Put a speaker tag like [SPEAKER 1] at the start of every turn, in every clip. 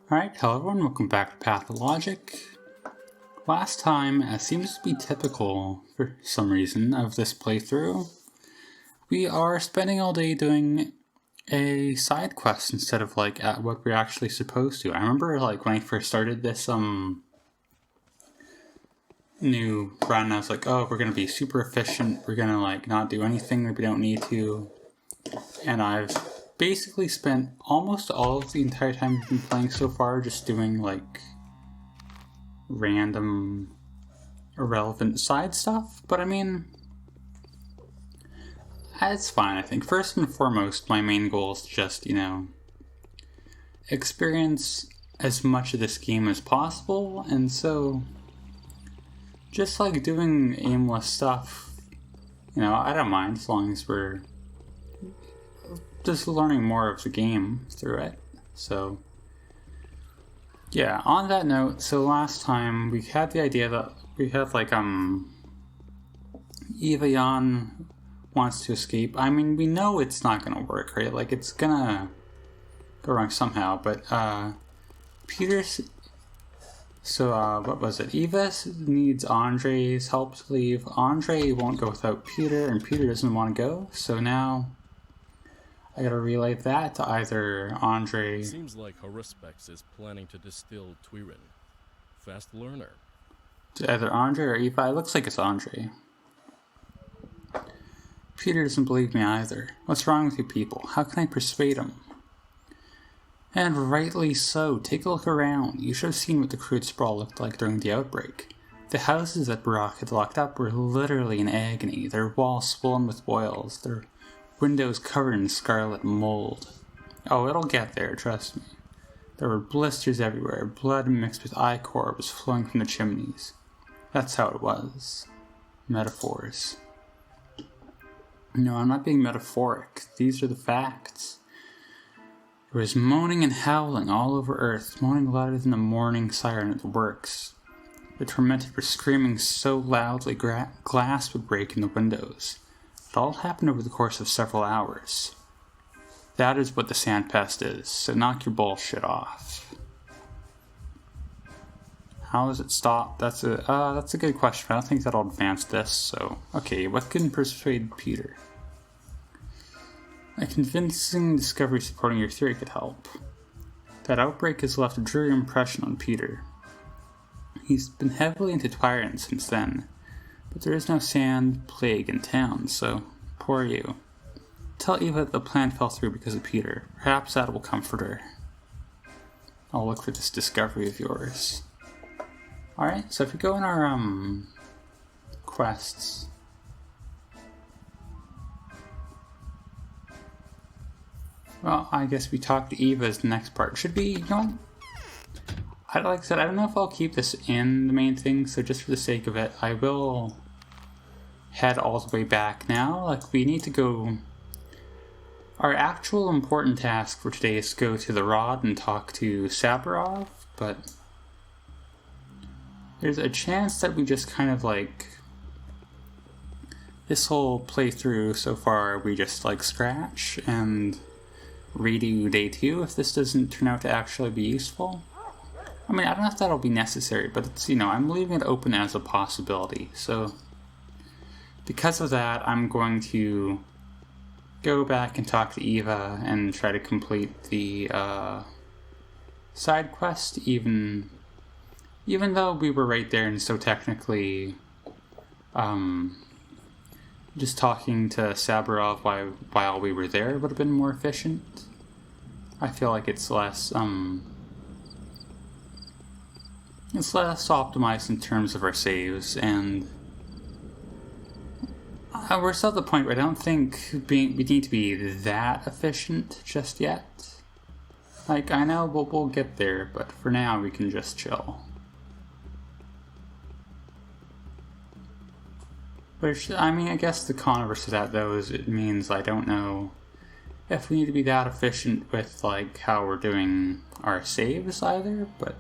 [SPEAKER 1] Alright, hello everyone, welcome back to Pathologic. Last time, as seems to be typical for some reason of this playthrough, we are spending all day doing a side quest instead of like at what we're actually supposed to. I remember like when I first started this new run, I was like, oh, we're gonna be super efficient, we're gonna like not do anything that we don't need to, and I've basically spent almost all of the entire time we've been playing so far just doing like random irrelevant side stuff, but I mean, it's fine. I think first and foremost my main goal is just, experience as much of this game as possible, and so just like doing aimless stuff, I don't mind as long as we're just learning more of the game through it. So yeah, on that note, so last time we had the idea that we had like Eva Jan wants to escape. I mean, we know it's not gonna work, right? Like it's gonna go wrong somehow, but Peter's what was it? Eva needs Andre's help to leave. Andre won't go without Peter, and Peter doesn't want to go, so now I gotta relay that to either Andre...
[SPEAKER 2] Seems like Haruspex is planning to distill Twirin. Fast learner.
[SPEAKER 1] To either Andre or Eva. It looks like it's Andre. Peter doesn't believe me either. What's wrong with you people? How can I persuade him? And rightly so. Take a look around. You should have seen what the crude sprawl looked like during the outbreak. The houses that Barak had locked up were literally in agony, their walls swollen with boils, their windows covered in scarlet mold. Oh, it'll get there, trust me. There were blisters everywhere, blood mixed with ichor was flowing from the chimneys. That's how it was. Metaphors. No, I'm not being metaphoric. These are the facts. There was moaning and howling all over Earth, moaning louder than the morning siren at the works. The tormented were screaming so loudly glass would break in the windows. It all happened over the course of several hours. That is what the sandpest is, so knock your bullshit off. How does it stop? That's a good question. I don't think that'll advance this, so... Okay, what can persuade Peter? A convincing discovery supporting your theory could help. That outbreak has left a dreary impression on Peter. He's been heavily into Twirin since then, but there is no sand plague in town, so poor you. Tell Eva that the plan fell through because of Peter. Perhaps that will comfort her. I'll look for this discovery of yours. Alright, so if we go in our, quests. Well, I guess we talk to Eva as the next part. Should be, like I said, I don't know if I'll keep this in the main thing, so just for the sake of it, I will head all the way back now. Like, we need to go... Our actual important task for today is to go to the Rod and talk to Saburov, but there's a chance that we just kind of like... This whole playthrough so far, we just like scratch and redo day 2 if this doesn't turn out to actually be useful. I mean, I don't know if that'll be necessary, but it's, I'm leaving it open as a possibility, so because of that, I'm going to go back and talk to Eva and try to complete the side quest, even though we were right there, and so technically just talking to Saburov while we were there would have been more efficient. I feel like it's less optimized in terms of our saves, and we're still at the point where I don't think we need to be that efficient just yet. Like, I know we'll get there, but for now we can just chill. Which, I mean, I guess the converse to that, though, is it means I don't know if we need to be that efficient with, like, how we're doing our saves either, but...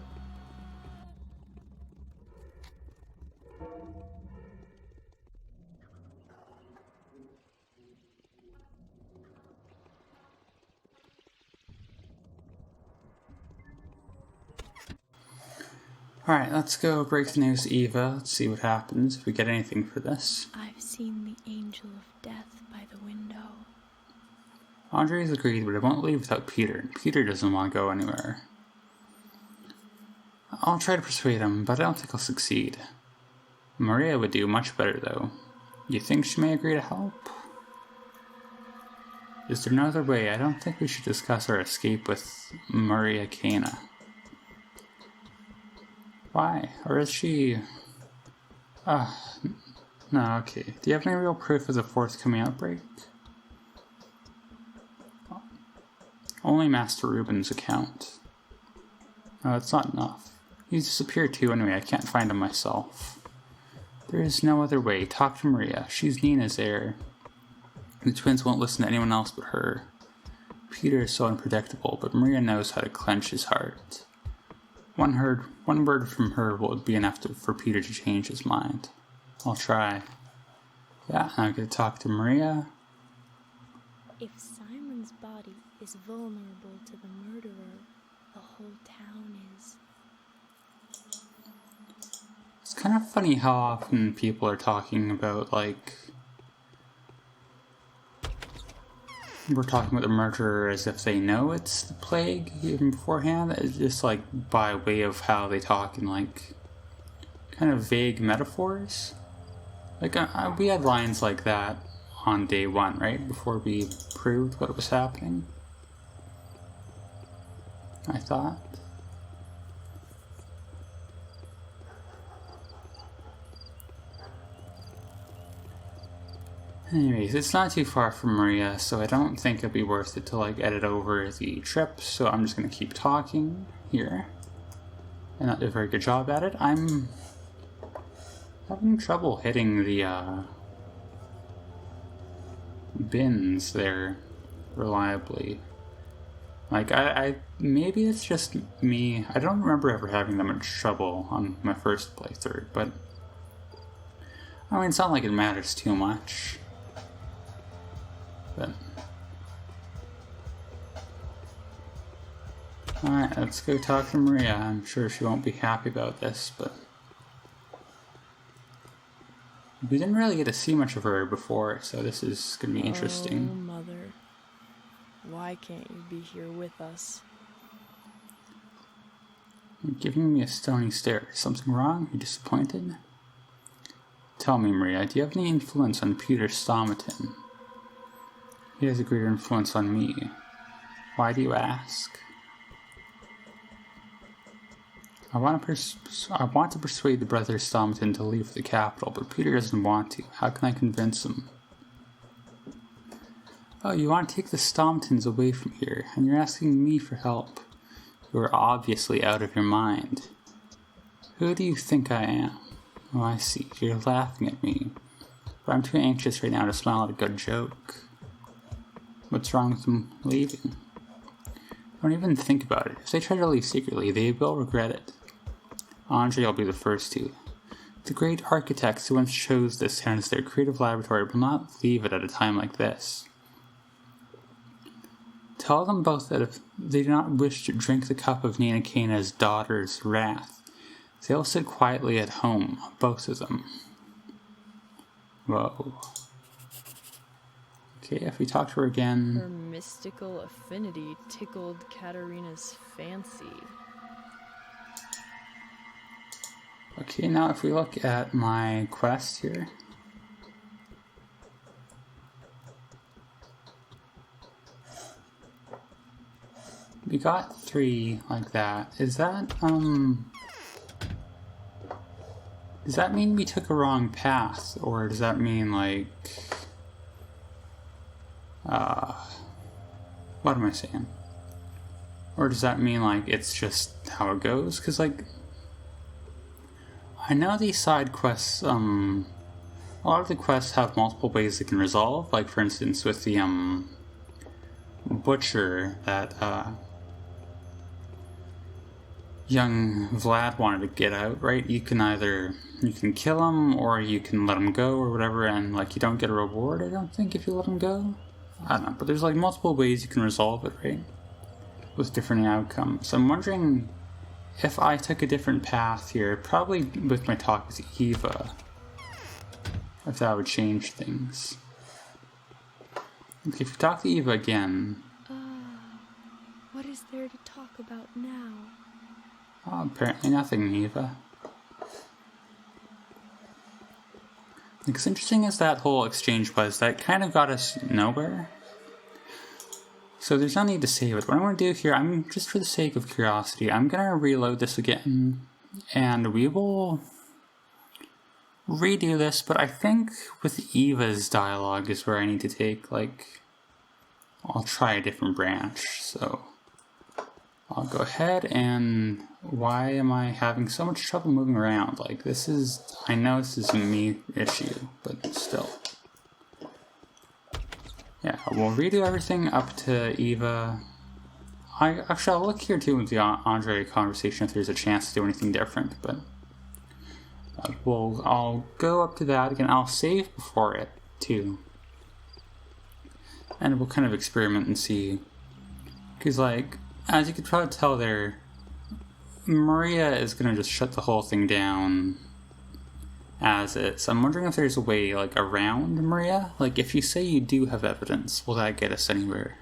[SPEAKER 1] Alright, let's go break the news to Eva. Let's see what happens if we get anything for this.
[SPEAKER 3] I've seen the angel of death by the window.
[SPEAKER 1] Andre has agreed, but I won't leave without Peter. Peter doesn't want to go anywhere. I'll try to persuade him, but I don't think I'll succeed. Maria would do much better, though. You think she may agree to help? Is there no other way? I don't think we should discuss our escape with Maria Cana. Why? Or is she... no, okay. Do you have any real proof of the forthcoming outbreak? Only Master Ruben's account. No, it's not enough. He's disappeared too anyway, I can't find him myself. There is no other way. Talk to Maria. She's Nina's heir. The twins won't listen to anyone else but her. Peter is so unpredictable, but Maria knows how to clench his heart. One word from her would be enough for Peter to change his mind. I'll try. Yeah, now I get to talk to Maria.
[SPEAKER 3] If Simon's body is vulnerable to the murderer, the whole town is.
[SPEAKER 1] It's kind of funny how often people are talking about, like... We're talking about the murderer as if they know it's the plague even beforehand. It's just like by way of how they talk in like kind of vague metaphors. Like we had lines like that on day one, right? Before we proved what was happening. I thought. Anyways, it's not too far from Maria, so I don't think it'd be worth it to like edit over the trip, so I'm just gonna keep talking here. And not do a very good job at it. I'm having trouble hitting the bins there reliably. Like I maybe it's just me. I don't remember ever having that much trouble on my first playthrough, but I mean it's not like it matters too much. But alright, let's go talk to Maria. I'm sure she won't be happy about this, but we didn't really get to see much of her before, so this is going to be interesting.
[SPEAKER 4] Oh, Mother. Why can't you be here with us?
[SPEAKER 1] You're giving me a stony stare. Something wrong? You're disappointed? Tell me, Maria, do you have any influence on Peter Stomaton? He has a greater influence on me. Why do you ask? I want to persuade the brothers Stomaton to leave the capital, but Peter doesn't want to. How can I convince him? Oh, you want to take the Stomatons away from here, and you're asking me for help. You are obviously out of your mind. Who do you think I am? Oh, I see. You're laughing at me. But I'm too anxious right now to smile at a good joke. What's wrong with them leaving? Don't even think about it. If they try to leave secretly, they will regret it. Andre will be the first to. The great architects who once chose this town as their creative laboratory will not leave it at a time like this. Tell them both that if they do not wish to drink the cup of Nina Cana's daughter's wrath, they will sit quietly at home, both of them. Whoa. Okay, if we talk to her again...
[SPEAKER 4] Her mystical affinity tickled Katerina's fancy.
[SPEAKER 1] Okay, now if we look at my quest here... We got 3 like that. Does that mean we took a wrong path? Or does that mean, like... what am I saying? Or does that mean, like, it's just how it goes? Because, like... I know these side quests, a lot of the quests have multiple ways they can resolve. Like, for instance, with the, butcher that, young Vlad wanted to get out, right? You can kill him, or you can let him go, or whatever, and, like, you don't get a reward, I don't think, if you let him go. I don't know, but there's, like, multiple ways you can resolve it, right? With different outcomes. So I'm wondering if I took a different path here, probably with my talk with Eva, if that would change things. Okay, if you talk to Eva again...
[SPEAKER 3] What is there to talk about now?
[SPEAKER 1] Oh, apparently nothing, Eva. Like, as interesting as that whole exchange was, that kind of got us nowhere. So there's no need to save it. What I'm going to do here, I'm just for the sake of curiosity, I'm going to reload this again, and we will redo this, but I think with Eva's dialogue is where I need to take, like, I'll try a different branch, so I'll go ahead and why am I having so much trouble moving around? Like, this is, I know this is a me issue, but still. Yeah, we'll redo everything up to Eva. Actually, I'll look here too with the Andre conversation if there's a chance to do anything different, but I'll go up to that again. I'll save before it too. And we'll kind of experiment and see. Because, like, as you could probably tell there, Maria is going to just shut the whole thing down as is. I'm wondering if there's a way, like, around Maria? Like, if you say you do have evidence, will that get us anywhere?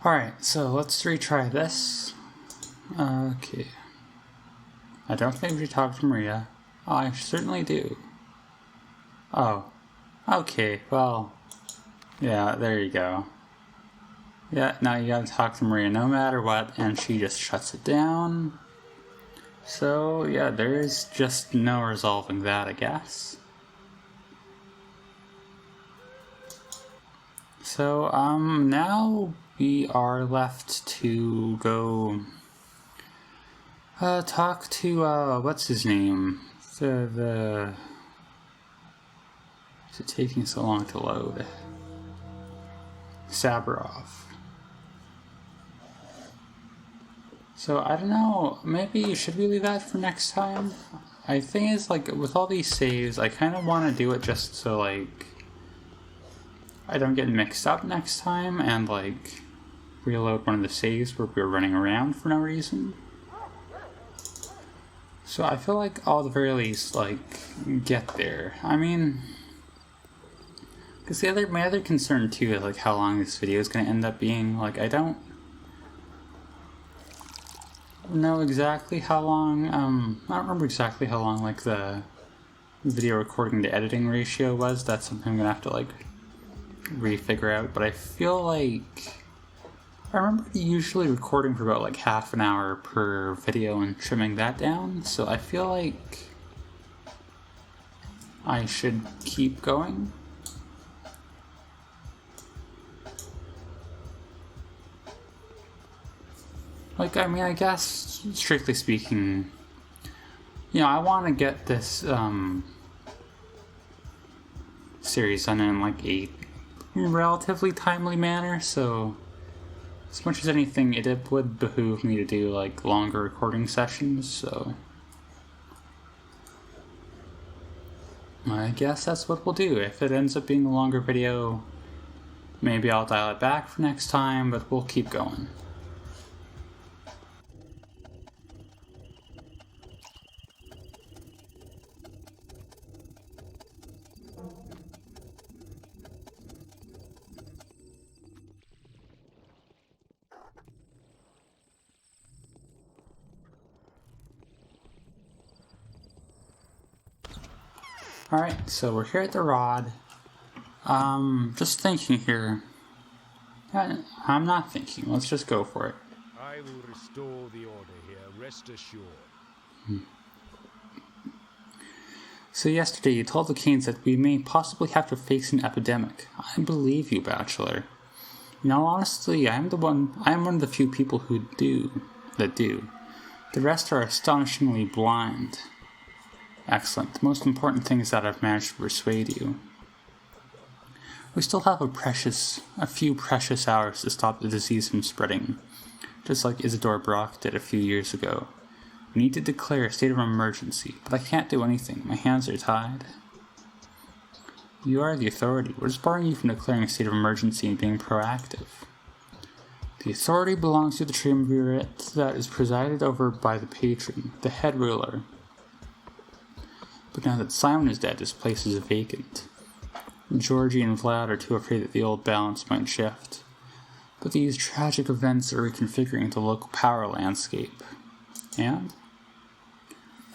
[SPEAKER 1] Alright, so let's retry this. Okay. I don't think we should talk to Maria. Oh, I certainly do. Oh. Okay, well. Yeah, there you go. Yeah, now you gotta talk to Maria no matter what, and she just shuts it down. So, yeah, there's just no resolving that, I guess. So, now we are left to go talk to what's his name? Is it taking so long to load? Saburov. So I don't know, maybe should we leave that for next time? I think it's like with all these saves, I kind of want to do it just so like I don't get mixed up next time and like reload one of the saves where we were running around for no reason. So I feel like I'll at the very least like get there. I mean, because my other concern too is like how long this video is going to end up being. Like I don't know exactly how long. I don't remember exactly how long like the video recording to editing ratio was. That's something I'm gonna have to like refigure out. But I feel like I remember usually recording for about like half an hour per video and trimming that down. So I feel like I should keep going. Like, I mean, I guess, strictly speaking, you know, I want to get this, series done in, like, a relatively timely manner, so as much as anything, it would behoove me to do, like, longer recording sessions, so I guess that's what we'll do. If it ends up being a longer video, maybe I'll dial it back for next time, but we'll keep going. Alright, so we're here at the rod. Just thinking here. I'm not thinking, let's just go for it.
[SPEAKER 5] I will restore the order here, rest assured.
[SPEAKER 1] So yesterday you told the Canes that we may possibly have to face an epidemic. I believe you, Bachelor. You know, honestly, I am one of the few people who do. The rest are astonishingly blind. Excellent. The most important thing is that I've managed to persuade you. We still have a few precious hours to stop the disease from spreading, just like Isidore Brock did a few years ago. We need to declare a state of emergency, but I can't do anything. My hands are tied. You are the authority. What is barring you from declaring a state of emergency and being proactive? The authority belongs to the triumvirate that is presided over by the patron, the head ruler. But now that Simon is dead, this place is vacant. Georgie and Vlad are too afraid that the old balance might shift. But these tragic events are reconfiguring the local power landscape. And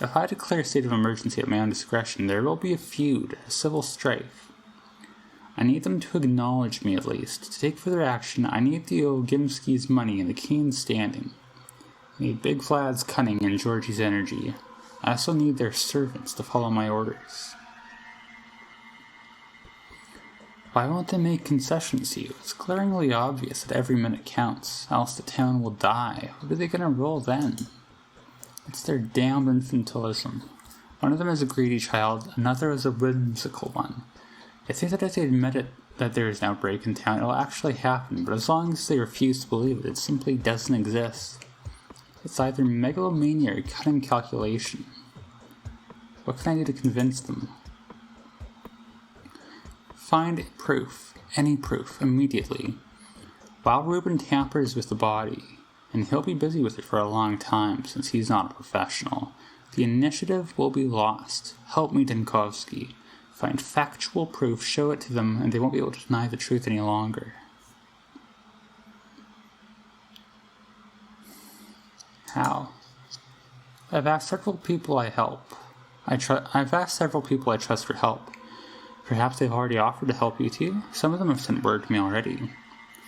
[SPEAKER 1] if I declare a state of emergency at my own discretion, there will be a feud, a civil strife. I need them to acknowledge me at least. To take further action, I need the Ogimski's money and the Keen's standing. I need Big Vlad's cunning and Georgie's energy. I also need their servants to follow my orders. Why won't they make concessions to you? It's glaringly obvious that every minute counts, else the town will die. What are they going to roll then? It's their damned infantilism. One of them is a greedy child, another is a whimsical one. I think that if they admit that there is an outbreak in town, it will actually happen, but as long as they refuse to believe it, it simply doesn't exist. It's either megalomania or cunning calculation. What can I do to convince them? Find proof, any proof, immediately. While Reuben tampers with the body, and he'll be busy with it for a long time since he's not a professional, the initiative will be lost. Help me, Dinkovsky. Find factual proof, show it to them, and they won't be able to deny the truth any longer. How? I've asked several people I trust for help. Perhaps they've already offered to help you too. Some of them have sent word to me already.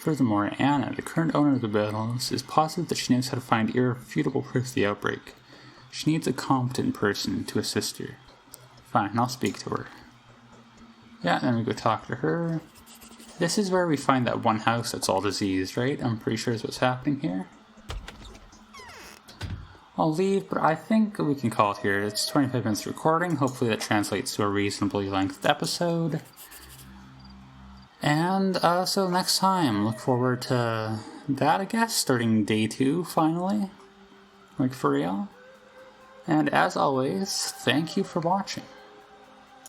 [SPEAKER 1] Furthermore, Anna, the current owner of the business, is positive that she knows how to find irrefutable proof of the outbreak. She needs a competent person to assist her. Fine, I'll speak to her. Yeah, then we go talk to her. This is where we find that one house that's all diseased, right? I'm pretty sure is what's happening here. I'll leave, but I think we can call it here. It's 25 minutes recording. Hopefully that translates to a reasonably length episode. And so next time, look forward to that, I guess, starting day 2, finally. Like, for real. And as always, thank you for watching.